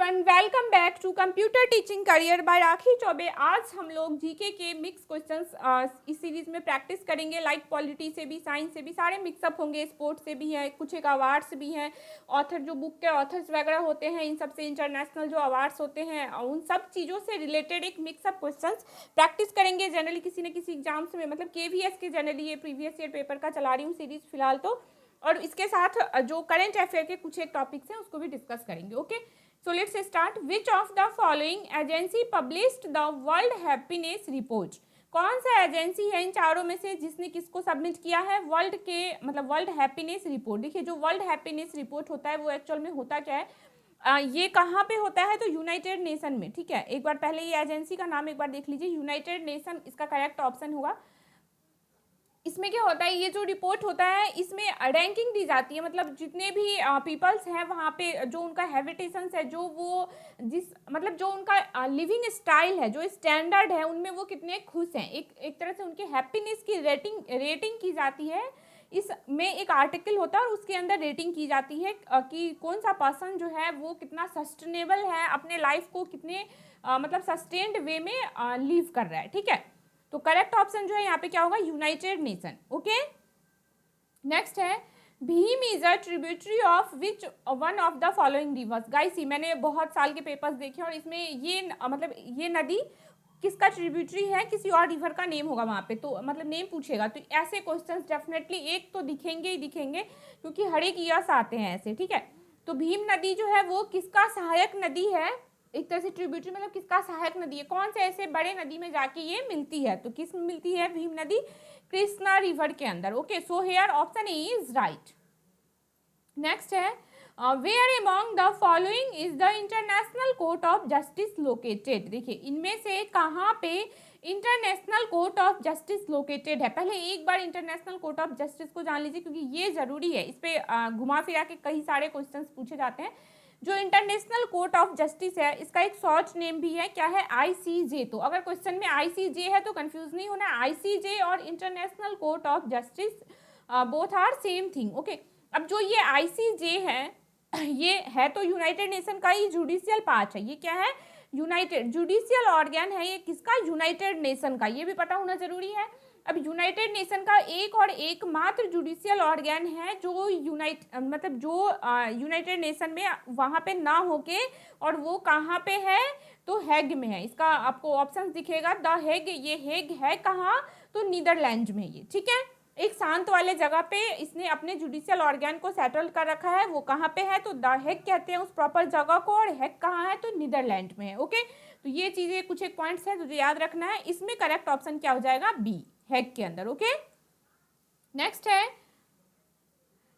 Everyone, welcome back to computer teaching career by Rakhi Choubey. आज हम लोग जीके के मिक्स क्वेश्चंस इस सीरीज में प्रैक्टिस करेंगे। लाइक पॉलिटी से भी, साइंस से भी, सारे मिक्सअप होंगे। स्पोर्ट्स से भी है, कुछ एक अवार्ड्स भी हैं। ऑथर जो बुक के ऑथर्स वगैरह होते हैं, इन सब से इंटरनेशनल जो अवार्ड्स होते हैं, उन सब चीज़ों से रिलेटेड एक मिक्सअप क्वेश्चन प्रैक्टिस करेंगे। जनरली किसी न किसी एग्जाम्स में, मतलब KVS के जनरली ये प्रीवियस ईयर पेपर का चला रही हूँ सीरीज फिलहाल तो, और इसके साथ जो करंट अफेयर के कुछ एक टॉपिक्स हैं उसको भी डिस्कस करेंगे। Okay, so let's start. Which of the following agency published the world happiness report? कौन सा एजेंसी है इन चारों में से जिसने किसको सबमिट किया है वर्ल्ड के, मतलब वर्ल्ड हैप्पीनेस रिपोर्ट? देखिए, जो वर्ल्ड हैप्पीनेस रिपोर्ट होता है वो एक्चुअल में होता क्या है, ये कहाँ पे होता है? तो यूनाइटेड नेशन में। ठीक है, एक बार पहले ये एजेंसी का नाम एक बार देख लीजिए, यूनाइटेड नेशन इसका करेक्ट ऑप्शन होगा। इसमें क्या होता है, ये जो रिपोर्ट होता है इसमें रैंकिंग दी जाती है, मतलब जितने भी पीपल्स हैं वहाँ पे जो उनका हैबिटेशंस है, जो वो मतलब जो उनका लिविंग स्टाइल है, जो स्टैंडर्ड है, उनमें वो कितने खुश हैं, एक तरह से उनके हैप्पीनेस की रेटिंग की जाती है। इसमें एक आर्टिकल होता है और उसके अंदर रेटिंग की जाती है कि कौन सा पर्सन जो है वो कितना सस्टेनेबल है, अपने लाइफ को कितने मतलब सस्टेन्ड वे में लीव कर रहा है। ठीक है, तो करेक्ट ऑप्शन जो है यहाँ पे क्या होगा? United nation. ओके, नेक्स्ट है Bhim is a tributary of which one of the following rivers? Guys, मैंने बहुत साल के पेपर्स देखे और इसमें ये मतलब ये नदी किसका ट्रिब्यूटरी है? किसी और रिवर का नेम होगा वहाँ पे, तो मतलब नेम पूछेगा तो ऐसे क्वेश्चंस डेफिनेटली एक तो दिखेंगे ही दिखेंगे, क्योंकि हर एक ईयर्स आते हैं ऐसे। ठीक है, तो भीम नदी जो है वो किसका सहायक नदी है? एक तरह से ट्रिब्यूटरी मतलब किसका सहायक नदी है? कौन से ऐसे बड़े नदी में जाके ये मिलती है? तो किस में मिलती है भीम नदी? कृष्णा रिवर के अंदर। Okay, so here option A is right. Next है where among the following is the International Court of Justice located? देखिए, इनमें से कहाँ पे International Court of Justice located है? पहले एक बार इंटरनेशनल कोर्ट ऑफ जस्टिस को जान लीजिए, क्योंकि ये जरूरी है। इस पे घुमा फिरा के कई सारे क्वेश्चंस पूछे जाते हैं। जो इंटरनेशनल कोर्ट ऑफ जस्टिस है इसका एक शॉर्ट नेम भी है, क्या है? ICJ। तो अगर क्वेश्चन में ICJ है तो कंफ्यूज नहीं होना, ICJ और International Court of Justice both are same thing. Okay, अब जो ये ICJ है ये है तो यूनाइटेड नेशन का ही जुडिशियल पार्ट है। ये क्या है? यूनाइटेड जुडिशियल ऑर्गन है ये किसका? यूनाइटेड नेशन का। ये भी पता होना जरूरी है। अब यूनाइटेड नेशन का एक और एकमात्र जुडिशियल ऑर्गन है जो यूनाइटेड नेशन में वहाँ पे ना होके, और वो कहाँ पे है? तो हेग में है। इसका आपको ऑप्शन दिखेगा द हेग। ये हेग है कहाँ? तो नीदरलैंड में ये। ठीक है, एक शांत वाले जगह पे इसने अपने जुडिशियल ऑर्गन को सेटल कर रखा है। वो कहाँ पे है? तो द हेग कहते हैं उस प्रॉपर जगह को, और हेग कहाँ है? तो नीदरलैंड में है। ओके, तो ये चीज़ें कुछ एक पॉइंट्स है तुझे याद रखना है। इसमें करेक्ट ऑप्शन क्या हो जाएगा? बी, हेग के अंदर। ओके, नेक्स्ट है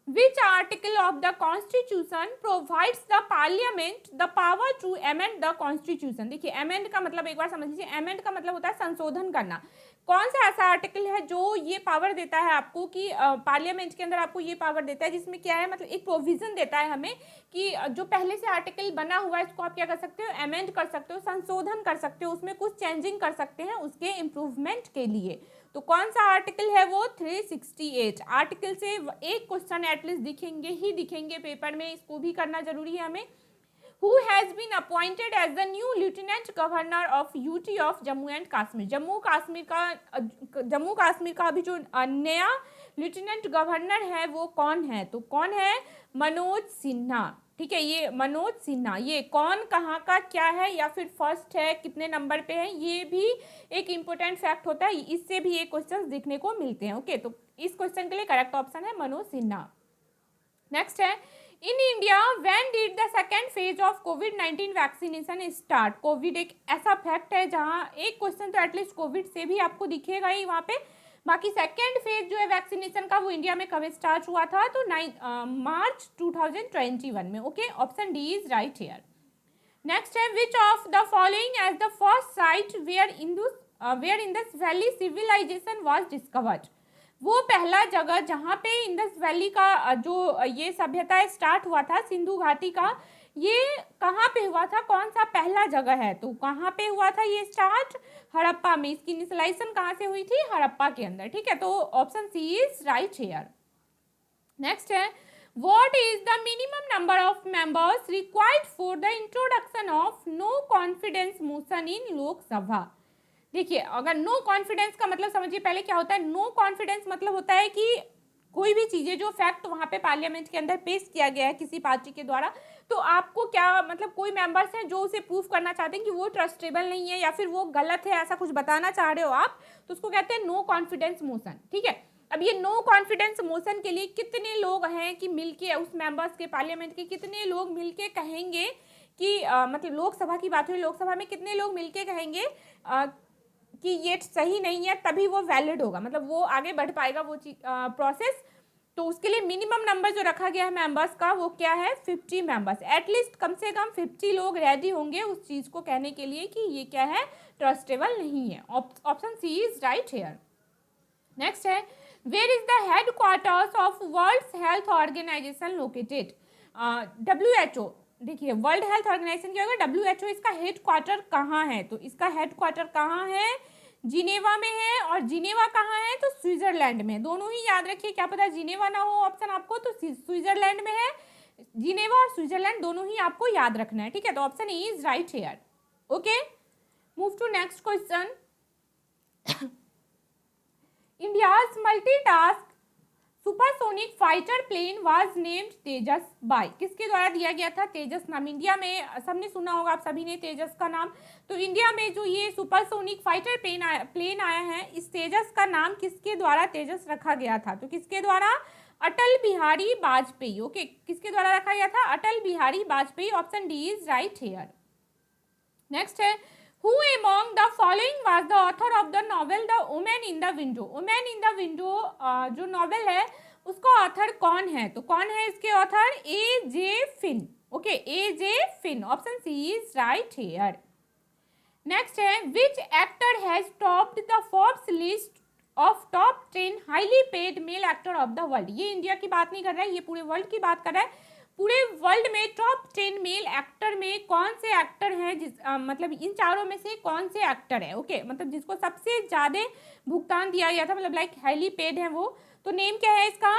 which article of the constitution provides the parliament the power to amend the constitution? देखिए, अमेंड का मतलब एक बार समझ लीजिए, अमेंड का मतलब होता है संशोधन करना। कौन सा ऐसा आर्टिकल है जो ये पावर देता है आपको कि पार्लियामेंट के अंदर आपको ये पावर देता है, जिसमें क्या है, मतलब एक प्रोविजन देता है हमें कि जो पहले से आर्टिकल बना हुआ है इसको आप क्या कर सकते हो? अमेंड कर सकते हो, संशोधन कर सकते हो, उसमें कुछ चेंजिंग कर सकते हैं उसके इम्प्रूवमेंट के लिए। तो कौन सा आर्टिकल है वो? 368 आर्टिकल से एक क्वेश्चन एटलीस्ट दिखेंगे ही दिखेंगे पेपर में, इसको भी करना जरूरी है हमें। Who has been appointed as the new Lieutenant Governor of UT of Jammu and Kashmir? Jammu Kashmir का अभी जो नया लेफ्टिनेंट गवर्नर है वो कौन है? तो कौन है? मनोज सिन्हा। ठीक है, ये मनोज सिन्हा, ये कौन, कहाँ का, क्या है, या फिर फर्स्ट है, कितने नंबर पे है, ये भी एक इम्पोर्टेंट फैक्ट होता है। इससे भी ये क्वेश्चंस देखने को मिलते हैं। ओके, तो इस क्वेश्चन के लिए करेक्ट ऑप्शन है मनोज सिन्हा। नेक्स्ट है in India when did the second phase of covid vaccination start? Covid एक ऐसा फैक्ट है जहाँ एक क्वेश्चन तो एटलीस्ट कोविड से भी आपको दिखेगा ही वहाँ पे। बाकी सेकेंड फेज जो है वैक्सीनेशन का वो इंडिया में कब स्टार्ट हुआ था? तो मार्च 2021 में। Okay, option D is right here. Next है which of the following as the first site where Indus Valley civilisation was discovered? वो पहला जगह जहाँ पे इंडस वैली का जो ये सभ्यता स्टार्ट हुआ था, सिंधु घाटी का, ये कहाँ पे हुआ था? कौन सा पहला जगह है? तो कहाँ पे हुआ था ये स्टार्ट? हड़प्पा में। इसकी इनिशियलाइजेशन कहाँ से हुई थी? हड़प्पा के अंदर। ठीक है, तो option C is right here. Next है What is the minimum number of members required for the introduction of no confidence motion in Lok Sabha? देखिए, अगर नो कॉन्फिडेंस का मतलब समझिए पहले क्या होता है। नो कॉन्फिडेंस मतलब होता है कि कोई भी चीजें जो फैक्ट वहां पे पार्लियामेंट के अंदर पेश किया गया है किसी पार्टी के द्वारा, तो आपको क्या मतलब कोई मेंबर्स हैं जो उसे प्रूफ करना चाहते हैं कि वो ट्रस्टेबल नहीं है या फिर वो गलत है, ऐसा कुछ बताना चाह रहे हो आप, तो उसको कहते हैं नो कॉन्फिडेंस मोशन। ठीक है, अब ये नो कॉन्फिडेंस मोशन के लिए कितने लोग हैं कि मिलके उस मेंबर्स के पार्लियामेंट के कितने लोग मिलके कहेंगे कि मतलब लोकसभा की बात हुई, लोकसभा में कितने लोग मिलके कहेंगे कि ये सही नहीं है, तभी वो वैलिड होगा, मतलब वो आगे बढ़ पाएगा वो प्रोसेस। तो उसके लिए मिनिमम नंबर जो रखा गया है मेंबर्स का वो क्या है, 50 मेंबर्स। एटलीस्ट कम से कम 50 लोग रेडी होंगे उस चीज को कहने के लिए कि ये क्या है, ट्रस्टेबल नहीं है। Option C is right here. Next है, where is the headquarters of World Health Organisation located? WHO। देखिए, वर्ल्ड हेल्थ ऑर्गेनाइजेशन क्या होगा, WHO, इसका हेडक्वार्टर कहाँ है? तो इसका हेडक्वार्टर कहाँ है, जिनेवा में है। और जिनेवा कहाँ है, तो स्विट्जरलैंड में। दोनों ही याद रखिए, क्या पता जिनेवा ना हो ऑप्शन आपको, तो स्विट्जरलैंड में है। जिनेवा और स्विट्जरलैंड दोनों ही आपको याद रखना है। ठीक है, तो option A is right here. Okay, move to next question. India's multitask supersonic fighter plane was named Tejas by? किसके द्वारा दिया गया था तेजस नाम? इंडिया में सबने सुना होगा आप सभी ने तेजस का नाम। तो इंडिया में जो ये सुपरसोनिक फाइटर प्लेन आया है, इस तेजस का नाम किसके द्वारा तेजस रखा गया था? तो किसके द्वारा? अटल बिहारी वाजपेयी। ओके, किसके द्वारा रखा गया था? Atal Bihari Vajpayee. Option D is right here. Next है, Who among the following was the author of the novel The Woman in the Window? Woman in the Window जो नॉवेल है उसका ऑथर कौन है? तो कौन है इसके author? A.J. Finn। Okay, A.J. Finn। Option C is right here. Next है, which actor has topped the Forbes list of top 10 highly paid male actor of the world? ये इंडिया की बात नहीं कर रहा है, ये पूरे वर्ल्ड की बात कर रहा है। पूरे वर्ल्ड में टॉप 10 मेल एक्टर में कौन से एक्टर हैं मतलब इन चारों में से कौन से एक्टर है? ओके, मतलब जिसको सबसे ज्यादा भुगतान दिया गया था, मतलब लाइक हाईली पेड है वो, तो नेम क्या है इसका?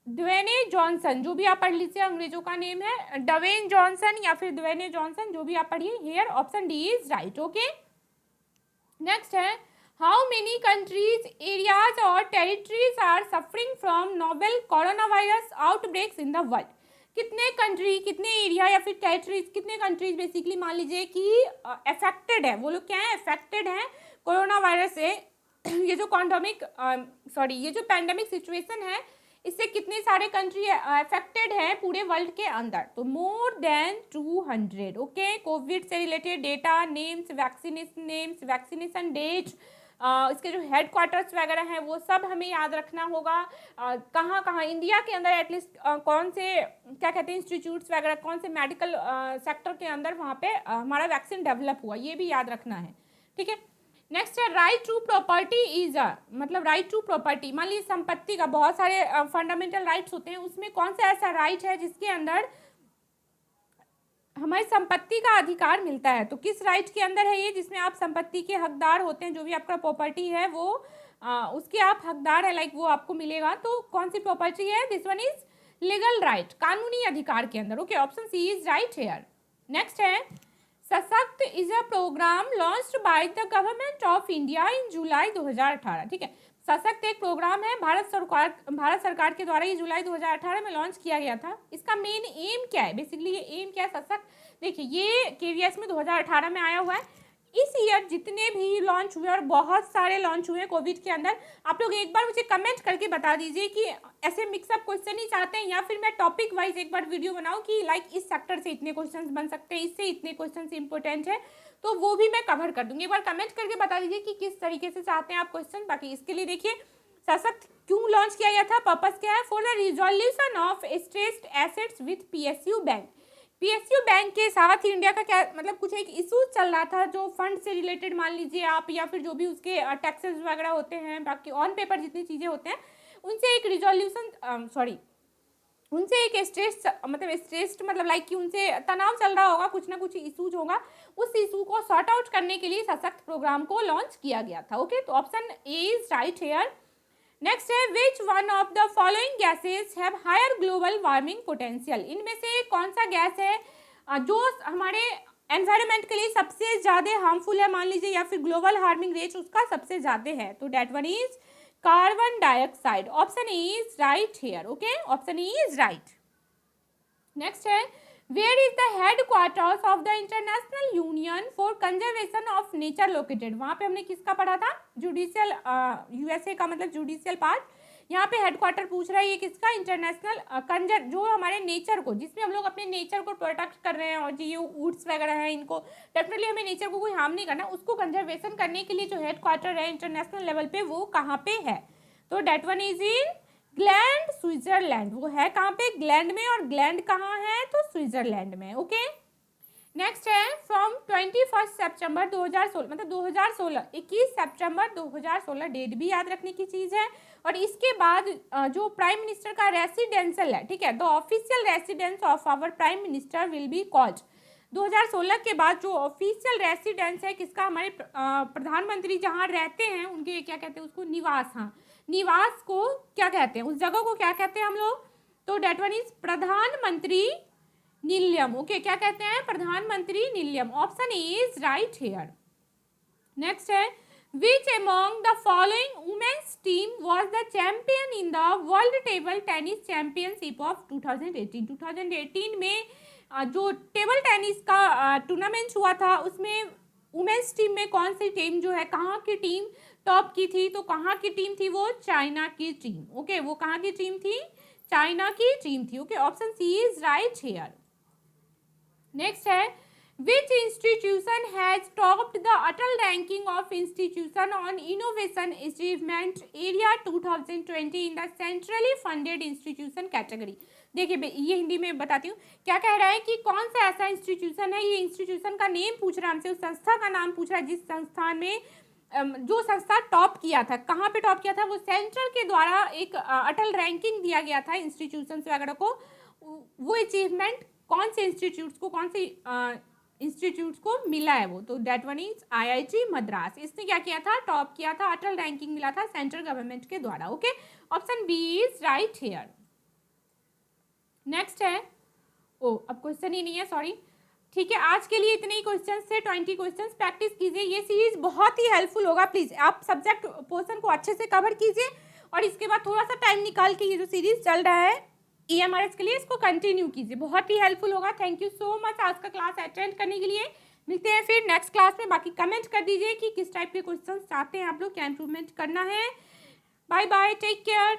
ड्वेने जॉनसन। जो भी आप पढ़ लीजिए, अंग्रेजों का नेम है डवेन जॉनसन या फिर ड्वेने जॉनसन, जो भी आप पढ़िए। Here option D is right. Okay, next है, हाउ मेनी कंट्रीज, एरियाज और territories are suffering from novel corona virus outbreaks in the world? कितने कंट्री, कितने एरिया या फिर टेरिटरीज, कितने कंट्रीज बेसिकली मान लीजिए कि अफेक्टेड है, वो लोग क्या है, अफेक्टेड हैं कोरोना वायरस से। ये जो ये जो पैंडेमिक सिचुएशन है, इससे कितने सारे कंट्री अफेक्टेड हैं पूरे वर्ल्ड के अंदर? तो मोर देन 200। ओके, कोविड से related data, names, vaccination date, इसके जो हेडक्वार्टर्स वगैरह हैं वो सब हमें याद रखना होगा। कहाँ कहाँ इंडिया के अंदर एटलीस्ट कौन से क्या कहते हैं इंस्टीट्यूट्स वगैरह, कौन से मेडिकल सेक्टर के अंदर वहाँ पे हमारा वैक्सीन डेवलप हुआ, ये भी याद रखना है। ठीक है, नेक्स्ट है, राइट टू प्रॉपर्टी इज मतलब राइट टू प्रॉपर्टी, मान लीजिए संपत्ति का बहुत सारे फंडामेंटल राइट्स होते हैं, उसमें कौन सा ऐसा राइट है जिसके अंदर हमारी संपत्ति का अधिकार मिलता है? तो किस राइट के अंदर है ये, जिसमें आप संपत्ति के हकदार होते हैं, जो भी आपका प्रॉपर्टी है वो उसके आप हकदार है, लाइक वो आपको मिलेगा। तो कौन सी प्रॉपर्टी है? This one is legal right, कानूनी अधिकार के अंदर। Okay, option C is right here. Next है, Sashakt is a programme launched by the Government of India in July 2018। ठीक है, सशक्त एक प्रोग्राम है भारत सरकार के द्वारा, ये जुलाई 2018 में लॉन्च किया गया था। इसका मेन एम क्या है? बेसिकली ये एम क्या है सशक्त? देखिए, ये केवीएस में 2018 में आया हुआ है। इस ईयर जितने भी लॉन्च हुए और बहुत सारे लॉन्च हुए कोविड के अंदर, आप लोग एक बार मुझे कमेंट करके बता दीजिए कि ऐसे मिक्सअप क्वेश्चन ही चाहते हैं या फिर मैं टॉपिक वाइज एक बार वीडियो बनाऊं कि लाइक इस सेक्टर से इतने क्वेश्चंस बन सकते हैं, इससे इतने क्वेश्चंस इंपॉर्टेंट है, तो वो भी मैं कवर कर दूंगी। एक बार कमेंट करके बता दीजिए कि किस तरीके से चाहते हैं आप क्वेश्चन। बाकी इसके लिए देखिए, सशक्त क्यों लॉन्च किया गया था, पर्पस क्या है? For the resolution of stressed assets with PSU bank. PSU bank के साथ इंडिया का क्या मतलब कुछ एक इशू चल रहा था, जो फंड से रिलेटेड मान लीजिए आप, या फिर जो भी उसके टैक्सेस वगैरह होते हैं, बाकी ऑन पेपर जितनी चीज़ें होते हैं, उनसे एक रिजोल्यूशन उनसे एक स्ट्रेस्ड मतलब लाइक कि उनसे तनाव चल रहा होगा, कुछ ना कुछ इशूज होगा, उस इशू को सॉर्ट आउट करने के लिए सशक्त प्रोग्राम को लॉन्च किया गया था। ओके, तो option A is right here. Next है which one of the following gases have higher global warming potential, इनमें से कौन सा गैस है जो हमारे एनवायरनमेंट के लिए सबसे ज़्यादा हार्मफुल है मान लीजिए, या फिर ग्लोबल वार्मिंग रेट उसका सबसे ज़्यादा है, तो that one is carbon dioxide. Option is right here, okay, option is right. Next है where is the headquarters of the International Union for Conservation of Nature located, वहाँ पे हमने किसका पढ़ा था, जुडिशियल, यूएसए का मतलब जुडिशियल पार्ट, यहाँ पे हेडक्वार्टर पूछ रहा है ये किसका, इंटरनेशनल कंजर, जो हमारे नेचर को, जिसमें हम लोग अपने नेचर को प्रोटेक्ट कर रहे हैं, और जो ये वुड्स वगैरह हैं इनको डेफिनेटली हमें नेचर को कोई हार्म नहीं करना, उसको कंजर्वेशन करने के लिए जो हेडक्वार्टर है इंटरनेशनल लेवल पे वो कहाँ पे है, तो that one is England Switzerland, वो है कहाँ पे, ग्लैंड में, और ग्लैंड कहाँ है तो स्विट्जरलैंड में, ओके। नेक्स्ट है फ्रॉम 21 सितंबर 2016, मतलब 2016, 21 सितंबर 2016 डेट भी याद रखने की चीज़ है, और इसके बाद जो प्राइम मिनिस्टर का रेसिडेंशियल है, ठीक है, the official residence of our prime minister will be called, 2016 के बाद जो ऑफिशियल रेसिडेंस है किसका, हमारे प्रधानमंत्री जहाँ रहते हैं उनके क्या कहते हैं उसको, निवास, हाँ, निवास को क्या कहते हैं, उस जगह को क्या कहते हैं हम लोग, तो डेट वन इज प्रधानमंत्री निलयम, ओके, क्या कहते हैं, Pradhanmantri Nilayam, option is right here. Next है which among the following women's team was the champion in the World Table Tennis Championship of 2018, 2018 में जो टेबल टेनिस का टूर्नामेंट हुआ था उसमें वुमेन्स टीम में कौन सी टीम जो है, कहाँ की टीम टॉप की थी, तो कहाँ की टीम थी वो, चाइना की टीम, ओके, वो कहाँ की टीम थी, चाइना की टीम थी, okay, option C is right here. Next है which institution has topped the Atal ranking of institution on innovation achievement area 2020 in the centrally funded institution category, देखिए ये हिंदी में बताती हूँ, क्या कह रहा है कि कौन सा ऐसा इंस्टीट्यूशन है, ये इंस्टीट्यूशन का नेम पूछ रहा है हमसे, उस संस्था का नाम पूछ रहा है जिस संस्थान में जो संस्था टॉप किया था, कहाँ पे टॉप किया था, वो सेंट्रल के द्वारा एक अटल रैंकिंग दिया गया था इंस्टीट्यूशंस वगैरह को, वो अचीवमेंट कौन से इंस्टीट्यूट्स को, कौन से इंस्टीट्यूट्स को मिला है वो, तो that one is IIT Madras, इसने क्या किया था, टॉप किया था, अटल रैंकिंग मिला था सेंट्रल गवर्नमेंट के द्वारा, okay, option B is right here. Next है, ओ अब क्वेश्चन ही नहीं है, सॉरी, ठीक है, आज के लिए इतने ही क्वेश्चन थे, 20 क्वेश्चन, प्रैक्टिस कीजिए, ये सीरीज बहुत ही हेल्पफुल होगा, प्लीज आप सब्जेक्ट पोर्शन को अच्छे से कवर कीजिए, और इसके बाद थोड़ा सा टाइम निकाल के ये जो सीरीज चल रहा है EMRS के लिए इसको कंटिन्यू कीजिए, बहुत ही हेल्पफुल होगा। थैंक यू सो मच आज का क्लास अटेंड करने के लिए, मिलते हैं फिर नेक्स्ट क्लास में, बाकी कमेंट कर दीजिए कि किस टाइप के क्वेश्चन चाहते हैं आप लोग, क्या इंप्रूवमेंट करना है। Bye bye, take care.